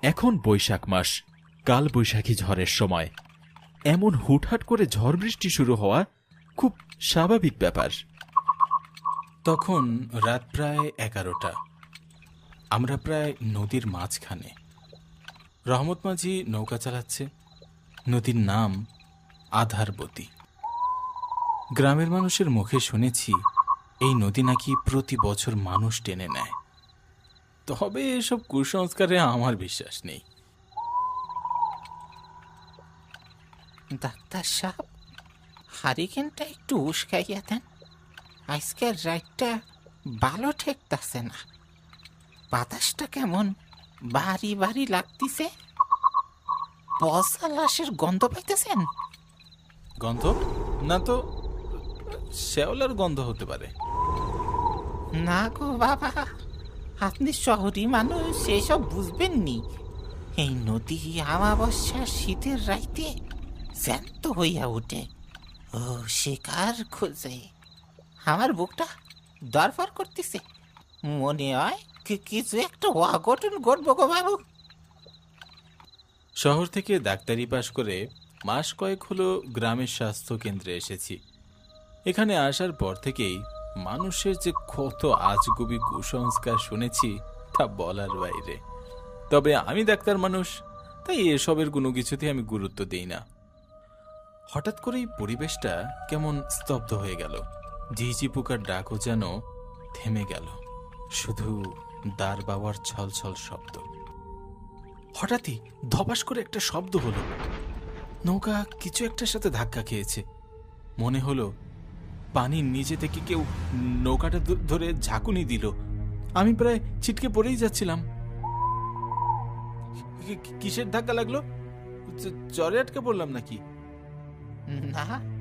এখন বৈশাখ মাস, কাল বৈশাখী ঝড়ের সময়। এমন হুটহাট করে ঝড় বৃষ্টি শুরু হওয়া খুব স্বাভাবিক ব্যাপার। তখন রাত প্রায় 11টা। আমরা প্রায় নদীর মাঝখানে। রহমত মাঝি নৌকা চালাচ্ছে। নদীর নাম আধারবতী। গ্রামের মানুষের মুখে শুনেছি এই নদী নাকি প্রতি বছর মানুষ টেনে নেয়। তবে এসব কুসংস্কারে আমার বিশ্বাস নেই। ডাক্তার সাহেব, হারিকেনটা একটু উস্কাইয়া দেন। আজকের রাতটা ভালো ঠেকতাছে না। বাতাসটা কেমন ভারী ভারী লাগতিছে। পচা লাশের গন্ধ পাইতেছেন? গন্ধ না তো শ্যাওলার গন্ধ হতে পারে। না গো বাবা, আপনি শহরী মানুষ, এসব বুঝবেননি। এই নদী আমাবস্যা শীতের রাইতে জ্যান্ত হইয়া উঠে ও শিকার খুঁজে। আমার বুকটা দরফর করতেছে। মনে হয় কিছু একটা অঘটন ঘটবো গো বাবু। শহর থেকে ডাক্তারি পাশ করে মাস কয়েক হলো গ্রামের স্বাস্থ্য কেন্দ্রে এসেছি। এখানে আসার পর থেকেই মানুষের যে কত আজগুবি কুসংস্কার শুনেছি তা বলার বাইরে। তবে আমি ডাক্তার মানুষ, তাই এসবের কোনো কিছুতে আমি গুরুত্ব দিই না। হঠাৎ করেই পরিবেশটা কেমন স্তব্ধ হয়ে গেল। ঝিঝি পোকার ডাকও যেন থেমে গেল। শুধু দাঁড় বাবার ছলছল শব্দ। হঠাৎই ধপাস করে একটা শব্দ হলো। নৌকা কিছু একটার সাথে ধাক্কা খেয়েছে। মনে হলো পানির নিচে থেকে কেউ নৌকাটা ধরে ঝাঁকুনি দিল। আমি প্রায় ছিটকে পড়েই যাচ্ছিলাম। কিসের ধাক্কা লাগলো? জ্বরে আটকে পড়লাম নাকি? না,